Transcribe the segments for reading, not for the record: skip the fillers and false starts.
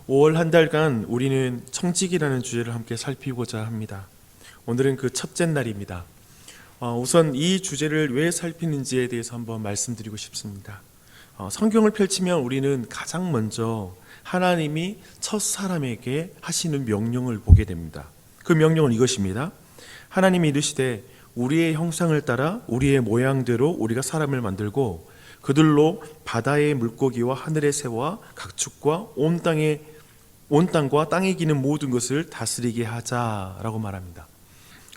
5월 한 달간 우리는 청직이라는 주제를 함께 살피고자 합니다. 오늘은 그 첫째 날입니다. 우선 이 주제를 왜 살피는지에 대해서 한번 말씀드리고 싶습니다. 성경을 펼치면 우리는 가장 먼저 하나님이 첫 사람에게 하시는 명령을 보게 됩니다. 그 명령은 이것입니다. 하나님이 이르시되 우리의 형상을 따라 우리의 모양대로 우리가 사람을 만들고 그들로 바다의 물고기와 하늘의 새와 각 축과 온 땅과 땅에 기는 모든 것을 다스리게 하자라고 말합니다.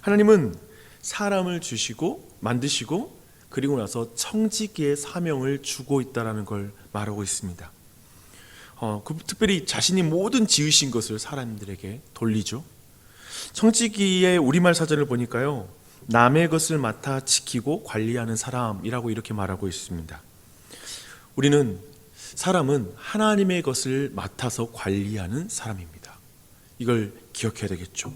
하나님은 사람을 주시고 만드시고 그리고 나서 청지기의 사명을 주고 있다는 걸 말하고 있습니다. 특별히 자신이 모든 지으신 것을 사람들에게 돌리죠. 청지기의 우리말 사전을 보니까요, 남의 것을 맡아 지키고 관리하는 사람이라고 이렇게 말하고 있습니다. 사람은 하나님의 것을 맡아서 관리하는 사람입니다. 이걸 기억해야 되겠죠.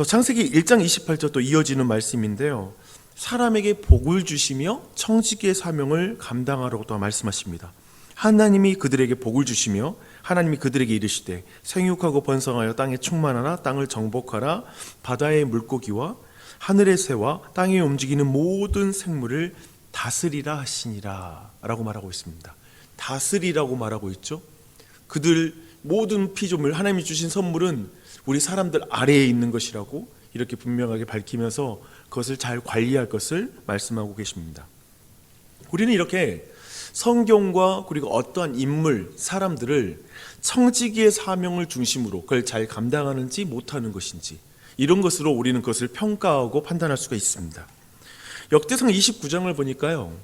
창세기 1장 28절 또 이어지는 말씀인데요, 사람에게 복을 주시며 청지기의 사명을 감당하라고 또 말씀하십니다. 하나님이 그들에게 복을 주시며 하나님이 그들에게 이르시되 생육하고 번성하여 땅에 충만하라, 땅을 정복하라, 바다의 물고기와 하늘의 새와 땅에 움직이는 모든 생물을 다스리라 하시니라 라고 말하고 있습니다. 다스리라고 말하고 있죠. 그들 모든 피조물, 하나님이 주신 선물은 우리 사람들 아래에 있는 것이라고 이렇게 분명하게 밝히면서 그것을 잘 관리할 것을 말씀하고 계십니다. 우리는 이렇게 성경과 그리고 어떠한 인물, 사람들을 청지기의 사명을 중심으로 그걸 잘 감당하는지 못하는 것인지 이런 것으로 우리는 그것을 평가하고 판단할 수가 있습니다. 역대상 29장을 보니까요,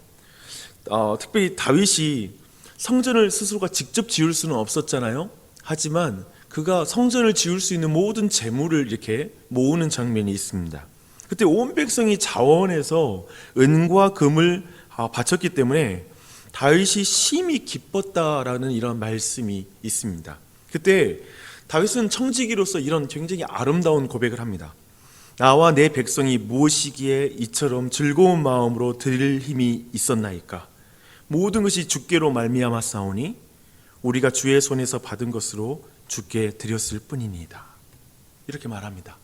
특별히 다윗이 성전을 스스로가 직접 지을 수는 없었잖아요. 하지만 그가 성전을 지을 수 있는 모든 재물을 이렇게 모으는 장면이 있습니다. 그때 온 백성이 자원해서 은과 금을 바쳤기 때문에 다윗이 심히 기뻤다라는 이런 말씀이 있습니다. 그때 다윗은 청지기로서 이런 굉장히 아름다운 고백을 합니다. 나와 내 백성이 무엇이기에 이처럼 즐거운 마음으로 드릴 힘이 있었나이까? 모든 것이 주께로 말미암았사오니 우리가 주의 손에서 받은 것으로 주께 드렸을 뿐이니이다. 이렇게 말합니다.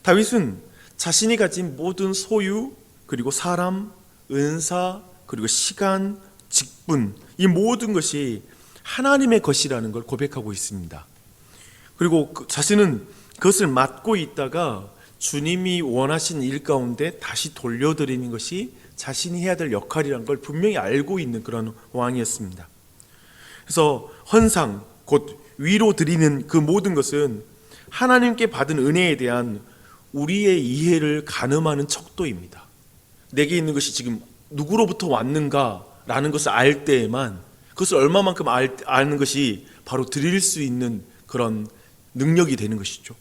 다윗은 자신이 가진 모든 소유, 그리고 사람, 은사, 그리고 시간, 직분, 이 모든 것이 하나님의 것이라는 걸 고백하고 있습니다. 그리고 자신은 그것을 맡고 있다가 주님이 원하신 일 가운데 다시 돌려드리는 것이 자신이 해야 될 역할이라는 걸 분명히 알고 있는 그런 왕이었습니다. 그래서 헌상, 곧 위로 드리는 그 모든 것은 하나님께 받은 은혜에 대한 우리의 이해를 가늠하는 척도입니다. 내게 있는 것이 지금 누구로부터 왔는가라는 것을 알 때에만 그것을 얼마만큼 아는 것이 바로 드릴 수 있는 그런 능력이 되는 것이죠.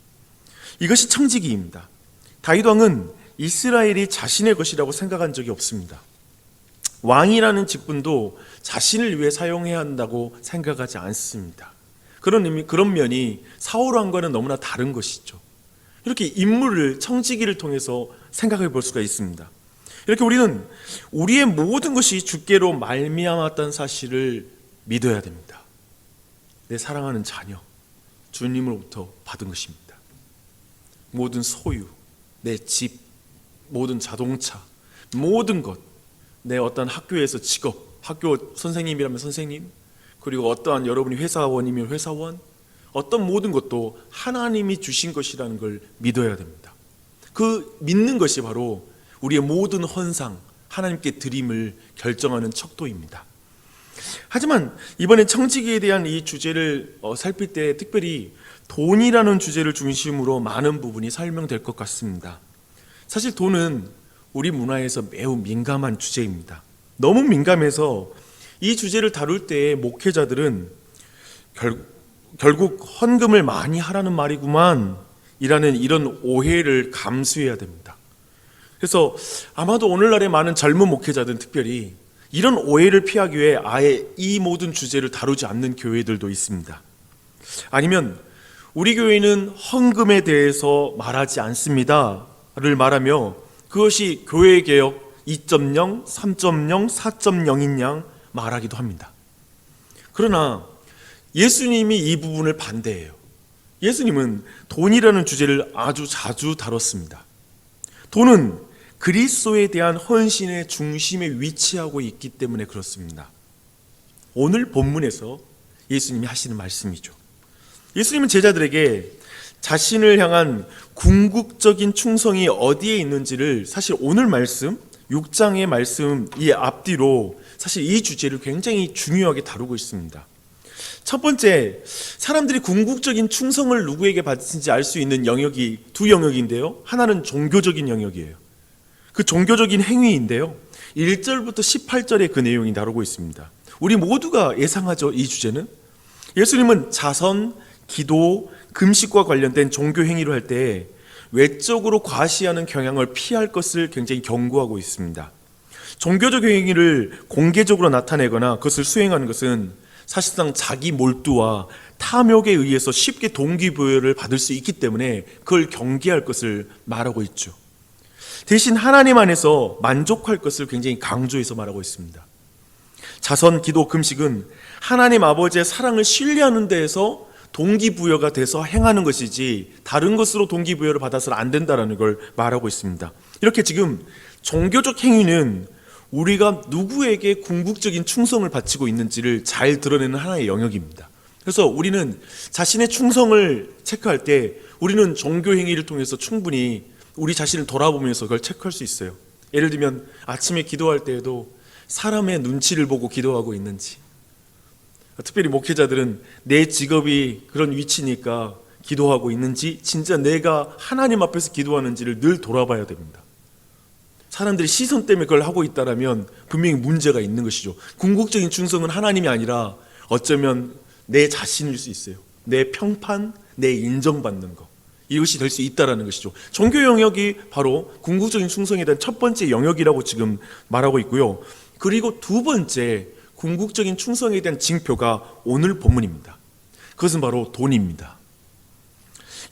이것이 청지기입니다. 다윗 왕은 이스라엘이 자신의 것이라고 생각한 적이 없습니다. 왕이라는 직분도 자신을 위해 사용해야 한다고 생각하지 않습니다. 그런 면이 사울 왕과는 너무나 다른 것이죠. 이렇게 인물을, 청지기를 통해서 생각해 볼 수가 있습니다. 이렇게 우리는 우리의 모든 것이 주께로 말미암았다는 사실을 믿어야 됩니다. 내 사랑하는 자녀, 주님으로부터 받은 것입니다. 모든 소유, 내 집, 모든 자동차, 모든 것, 내 어떤 학교에서 직업, 학교 선생님이라면 선생님, 그리고 어떠한 여러분이 회사원이면 회사원, 어떤 모든 것도 하나님이 주신 것이라는 걸 믿어야 됩니다. 그 믿는 것이 바로 우리의 모든 헌상, 하나님께 드림을 결정하는 척도입니다. 하지만 이번에 청지기에 대한 이 주제를 살필 때 특별히 돈이라는 주제를 중심으로 많은 부분이 설명될 것 같습니다. 사실 돈은 우리 문화에서 매우 민감한 주제입니다. 너무 민감해서 이 주제를 다룰 때 목회자들은 결국 헌금을 많이 하라는 말이구만 이라는 이런 오해를 감수해야 됩니다. 그래서 아마도 오늘날의 많은 젊은 목회자들은 특별히 이런 오해를 피하기 위해 아예 이 모든 주제를 다루지 않는 교회들도 있습니다. 아니면 우리 교회는 헌금에 대해서 말하지 않습니다를 말하며 그것이 교회개혁 2.0, 3.0, 4.0인 양 말하기도 합니다. 그러나 예수님이 이 부분을 반대해요. 예수님은 돈이라는 주제를 아주 자주 다뤘습니다. 돈은 그리스도에 대한 헌신의 중심에 위치하고 있기 때문에 그렇습니다. 오늘 본문에서 예수님이 하시는 말씀이죠. 예수님은 제자들에게 자신을 향한 궁극적인 충성이 어디에 있는지를 사실 오늘 말씀 6장의 말씀 이 앞뒤로 사실 이 주제를 굉장히 중요하게 다루고 있습니다. 첫 번째, 사람들이 궁극적인 충성을 누구에게 받는지 알 수 있는 영역이 두 영역인데요. 하나는 종교적인 영역이에요. 그 종교적인 행위인데요. 1절부터 18절의 그 내용이 다루고 있습니다. 우리 모두가 예상하죠, 이 주제는. 예수님은 자선, 기도, 금식과 관련된 종교 행위를 할 때 외적으로 과시하는 경향을 피할 것을 굉장히 경고하고 있습니다. 종교적 행위를 공개적으로 나타내거나 그것을 수행하는 것은 사실상 자기 몰두와 탐욕에 의해서 쉽게 동기부여를 받을 수 있기 때문에 그걸 경계할 것을 말하고 있죠. 대신 하나님 안에서 만족할 것을 굉장히 강조해서 말하고 있습니다. 자선, 기도, 금식은 하나님 아버지의 사랑을 신뢰하는 데에서 동기부여가 돼서 행하는 것이지 다른 것으로 동기부여를 받아서는 안 된다는 걸 말하고 있습니다. 이렇게 지금 종교적 행위는 우리가 누구에게 궁극적인 충성을 바치고 있는지를 잘 드러내는 하나의 영역입니다. 그래서 우리는 자신의 충성을 체크할 때 우리는 종교 행위를 통해서 충분히 우리 자신을 돌아보면서 그걸 체크할 수 있어요. 예를 들면 아침에 기도할 때에도 사람의 눈치를 보고 기도하고 있는지, 특별히 목회자들은 내 직업이 그런 위치니까 기도하고 있는지 진짜 내가 하나님 앞에서 기도하는지를 늘 돌아봐야 됩니다. 사람들이 시선 때문에 그걸 하고 있다면 분명히 문제가 있는 것이죠. 궁극적인 충성은 하나님이 아니라 어쩌면 내 자신일 수 있어요. 내 평판, 내 인정받는 것, 이것이 될 수 있다는 것이죠. 종교 영역이 바로 궁극적인 충성에 대한 첫 번째 영역이라고 지금 말하고 있고요. 그리고 두 번째 궁극적인 충성에 대한 징표가 오늘 본문입니다. 그것은 바로 돈입니다.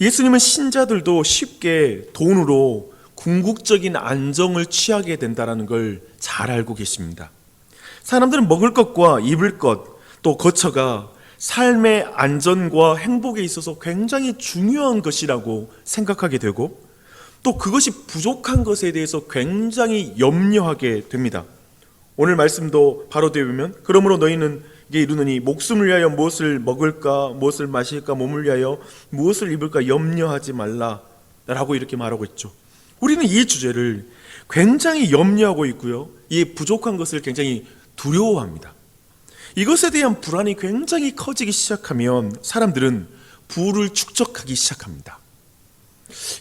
예수님은 신자들도 쉽게 돈으로 궁극적인 안정을 취하게 된다는 걸 잘 알고 계십니다. 사람들은 먹을 것과 입을 것, 또 거처가 삶의 안전과 행복에 있어서 굉장히 중요한 것이라고 생각하게 되고 또 그것이 부족한 것에 대해서 굉장히 염려하게 됩니다. 오늘 말씀도 바로 되면 그러므로 너희는 이게 이르노니 목숨을 위하여 무엇을 먹을까 무엇을 마실까 몸을 위하여 무엇을 입을까 염려하지 말라 라고 이렇게 말하고 있죠. 우리는 이 주제를 굉장히 염려하고 있고요, 이 부족한 것을 굉장히 두려워합니다. 이것에 대한 불안이 굉장히 커지기 시작하면 사람들은 부를 축적하기 시작합니다.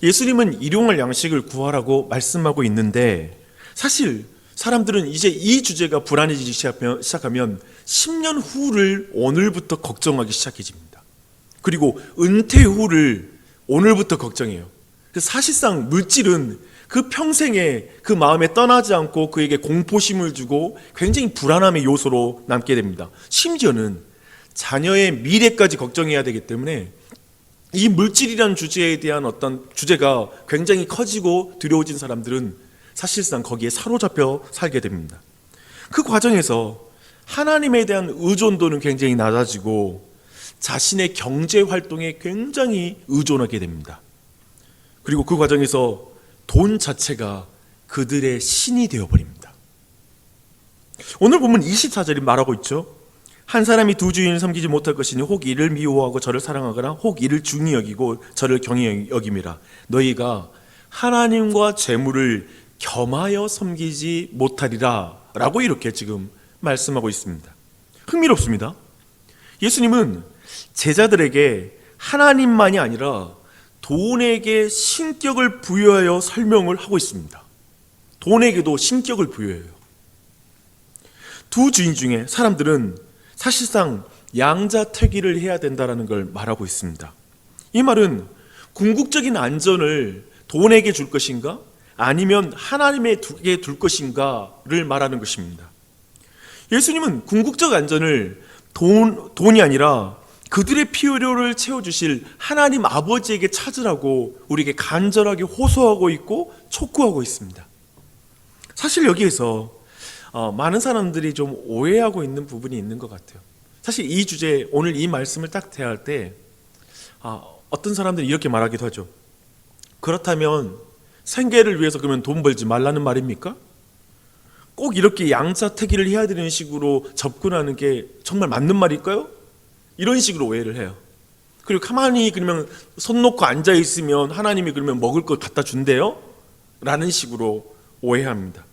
예수님은 일용할 양식을 구하라고 말씀하고 있는데 사실 사람들은 이제 이 주제가 불안해지기 시작하면 10년 후를 오늘부터 걱정하기 시작해집니다. 그리고 은퇴 후를 오늘부터 걱정해요. 그래서 사실상 물질은 그 평생에 그 마음에 떠나지 않고 그에게 공포심을 주고 굉장히 불안함의 요소로 남게 됩니다. 심지어는 자녀의 미래까지 걱정해야 되기 때문에 이 물질이라는 주제에 대한 어떤 주제가 굉장히 커지고 두려워진 사람들은 사실상 거기에 사로잡혀 살게 됩니다. 그 과정에서 하나님에 대한 의존도는 굉장히 낮아지고 자신의 경제 활동에 굉장히 의존하게 됩니다. 그리고 그 과정에서 돈 자체가 그들의 신이 되어버립니다. 오늘 보면 24절이 말하고 있죠. 한 사람이 두 주인을 섬기지 못할 것이니 혹 이를 미워하고 저를 사랑하거나 혹 이를 중히 여기고 저를 경히 여김이라. 너희가 하나님과 재물을 겸하여 섬기지 못하리라 라고 이렇게 지금 말씀하고 있습니다. 흥미롭습니다. 예수님은 제자들에게 하나님만이 아니라 돈에게 신격을 부여하여 설명을 하고 있습니다. 돈에게도 신격을 부여해요. 두 주인 중에 사람들은 사실상 양자택일을 해야 된다는 걸 말하고 있습니다. 이 말은 궁극적인 안전을 돈에게 줄 것인가 아니면 하나님에게 둘 것인가를 말하는 것입니다. 예수님은 궁극적 안전을 돈이 아니라 그들의 필요를 채워주실 하나님 아버지에게 찾으라고 우리에게 간절하게 호소하고 있고 촉구하고 있습니다. 사실 여기에서 많은 사람들이 좀 오해하고 있는 부분이 있는 것 같아요. 사실 이 주제, 오늘 이 말씀을 딱 대할 때 어떤 사람들이 이렇게 말하기도 하죠. 그렇다면 생계를 위해서 그러면 돈 벌지 말라는 말입니까? 꼭 이렇게 양자택일을 해야 되는 식으로 접근하는 게 정말 맞는 말일까요? 이런 식으로 오해를 해요. 그리고 가만히 그러면 손 놓고 앉아 있으면 하나님이 그러면 먹을 걸 갖다 준대요? 라는 식으로 오해합니다.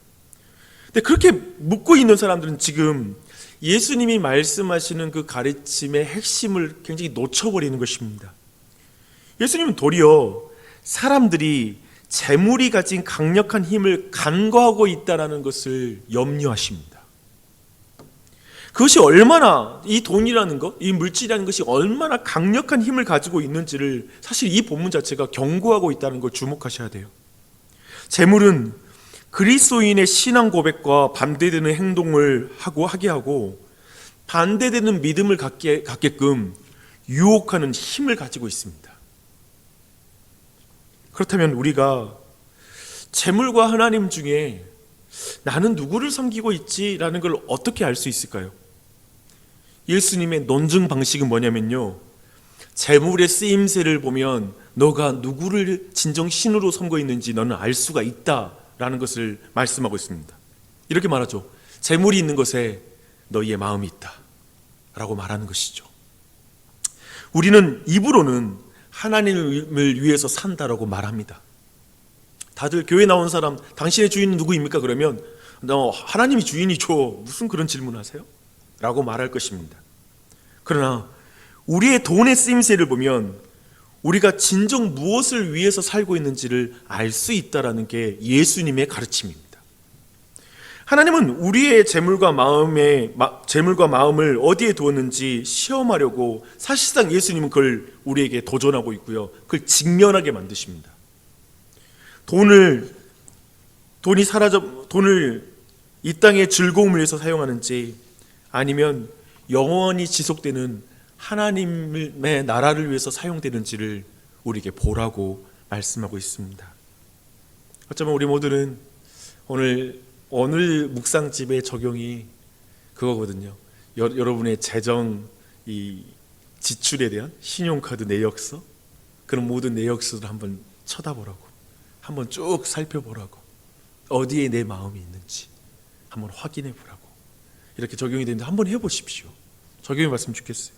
근데 그렇게 묻고 있는 사람들은 지금 예수님이 말씀하시는 그 가르침의 핵심을 굉장히 놓쳐버리는 것입니다. 예수님은 도리어 사람들이 재물이 가진 강력한 힘을 간과하고 있다는 것을 염려하십니다. 그것이 얼마나, 이 돈이라는 것, 이 물질이라는 것이 얼마나 강력한 힘을 가지고 있는지를 사실 이 본문 자체가 경고하고 있다는 걸 주목하셔야 돼요. 재물은 그리스도인의 신앙 고백과 반대되는 행동을 하게 하고 반대되는 믿음을 갖게끔 유혹하는 힘을 가지고 있습니다. 그렇다면 우리가 재물과 하나님 중에 나는 누구를 섬기고 있지라는 걸 어떻게 알 수 있을까요? 예수님의 논증 방식은 뭐냐면요, 재물의 쓰임새를 보면 너가 누구를 진정 신으로 섬고 있는지 너는 알 수가 있다라는 것을 말씀하고 있습니다. 이렇게 말하죠. 재물이 있는 것에 너희의 마음이 있다 라고 말하는 것이죠. 우리는 입으로는 하나님을 위해서 산다라고 말합니다. 다들 교회 나온 사람, 당신의 주인은 누구입니까? 그러면 너 하나님이 주인이죠. 무슨 그런 질문하세요? 라고 말할 것입니다. 그러나 우리의 돈의 쓰임새를 보면 우리가 진정 무엇을 위해서 살고 있는지를 알 수 있다는 게 예수님의 가르침입니다. 하나님은 우리의 재물과 마음을 어디에 두었는지 시험하려고 사실상 예수님은 그걸 우리에게 도전하고 있고요. 그걸 직면하게 만드십니다. 돈을 이 땅의 즐거움을 위해서 사용하는지 아니면 영원히 지속되는 하나님의 나라를 위해서 사용되는지를 우리에게 보라고 말씀하고 있습니다. 어쩌면 우리 모두는 오늘 묵상집의 적용이 그거거든요. 여러분의 재정 지출에 대한 신용카드 내역서, 그런 모든 내역서를 한번 쳐다보라고, 한번 쭉 살펴보라고, 어디에 내 마음이 있는지 한번 확인해 보라고, 이렇게 적용이 되는데 한번 해보십시오. 적용해 봤으면 좋겠어요.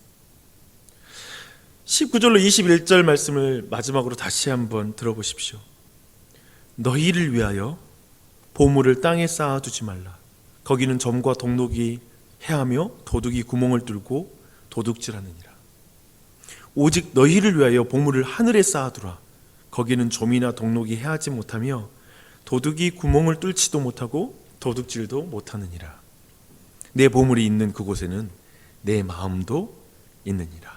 19절로 21절 말씀을 마지막으로 다시 한번 들어보십시오. 너희를 위하여 보물을 땅에 쌓아두지 말라. 거기는 점과 동록이 해하며 도둑이 구멍을 뚫고 도둑질하느니라. 오직 너희를 위하여 보물을 하늘에 쌓아두라. 거기는 점이나 동록이 해하지 못하며 도둑이 구멍을 뚫지도 못하고 도둑질도 못하느니라. 내 보물이 있는 그곳에는 내 마음도 있느니라.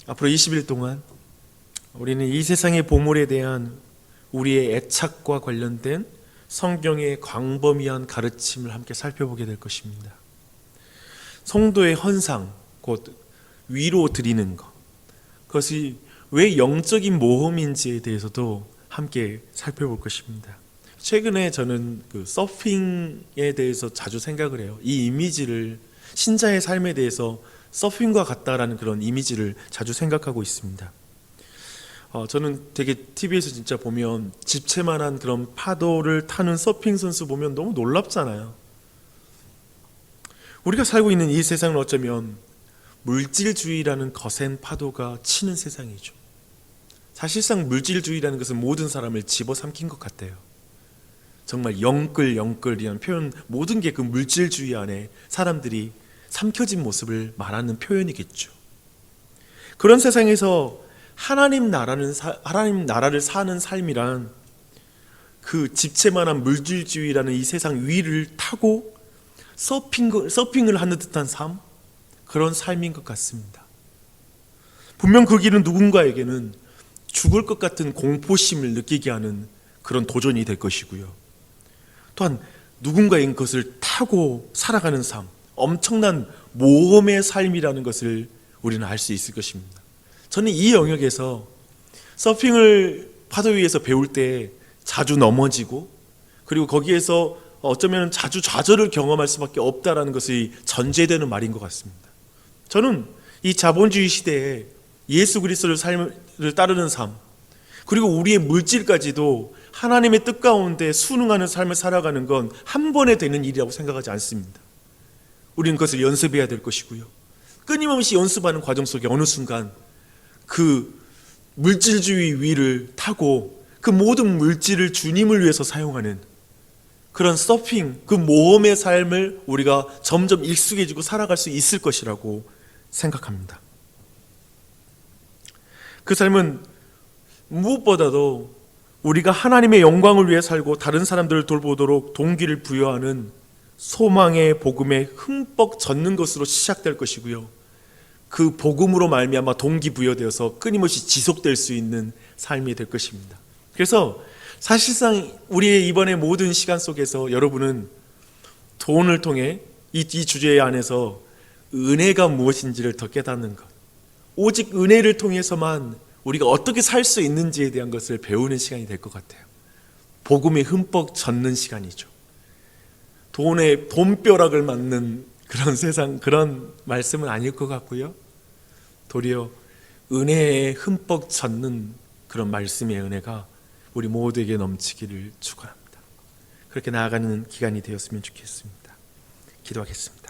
앞으로 20일 동안 우리는 이 세상의 보물에 대한 우리의 애착과 관련된 성경의 광범위한 가르침을 함께 살펴보게 될 것입니다. 성도의 헌상, 곧 위로 드리는 것, 그것이 왜 영적인 모험인지에 대해서도 함께 살펴볼 것입니다. 최근에 저는 서핑에 대해서 자주 생각을 해요. 이 이미지를, 신자의 삶에 대해서 서핑과 같다라는 그런 이미지를 자주 생각하고 있습니다. 저는 되게 TV에서 진짜 보면 집채만한 그런 파도를 타는 서핑 선수 보면 너무 놀랍잖아요. 우리가 살고 있는 이 세상은 어쩌면 물질주의라는 거센 파도가 치는 세상이죠. 사실상 물질주의라는 것은 모든 사람을 집어삼킨 것 같아요. 정말 영끌이라는 표현, 모든 게 그 물질주의 안에 사람들이 삼켜진 모습을 말하는 표현이겠죠. 그런 세상에서 하나님 나라를 사는 삶이란 그 집채만한 물질주의라는 이 세상 위를 타고 서핑을 하는 듯한 삶, 그런 삶인 것 같습니다. 분명 그 길은 누군가에게는 죽을 것 같은 공포심을 느끼게 하는 그런 도전이 될 것이고요. 또한 누군가인 것을 타고 살아가는 삶, 엄청난 모험의 삶이라는 것을 우리는 알 수 있을 것입니다. 저는 이 영역에서 서핑을 파도 위에서 배울 때 자주 넘어지고, 그리고 거기에서 어쩌면 자주 좌절을 경험할 수밖에 없다라는 것이 전제되는 말인 것 같습니다. 저는 이 자본주의 시대에 예수 그리스도의 삶을 따르는 삶, 그리고 우리의 물질까지도 하나님의 뜻 가운데 순응하는 삶을 살아가는 건 한 번에 되는 일이라고 생각하지 않습니다. 우리는 그것을 연습해야 될 것이고요. 끊임없이 연습하는 과정 속에 어느 순간 그 물질주의 위를 타고 그 모든 물질을 주님을 위해서 사용하는 그런 서핑, 그 모험의 삶을 우리가 점점 익숙해지고 살아갈 수 있을 것이라고 생각합니다. 그 삶은 무엇보다도 우리가 하나님의 영광을 위해 살고 다른 사람들을 돌보도록 동기를 부여하는 소망의 복음에 흠뻑 젖는 것으로 시작될 것이고요. 그 복음으로 말미암아 동기부여되어서 끊임없이 지속될 수 있는 삶이 될 것입니다. 그래서 사실상 우리의 이번에 모든 시간 속에서 여러분은 돈을 통해 이 주제 안에서 은혜가 무엇인지를 더 깨닫는 것, 오직 은혜를 통해서만 우리가 어떻게 살 수 있는지에 대한 것을 배우는 시간이 될 것 같아요. 복음에 흠뻑 젖는 시간이죠. 돈벼락을 맞는 그런 세상, 그런 말씀은 아닐 것 같고요. 도리어 은혜에 흠뻑 젖는 그런 말씀의 은혜가 우리 모두에게 넘치기를 축원합니다. 그렇게 나아가는 기간이 되었으면 좋겠습니다. 기도하겠습니다.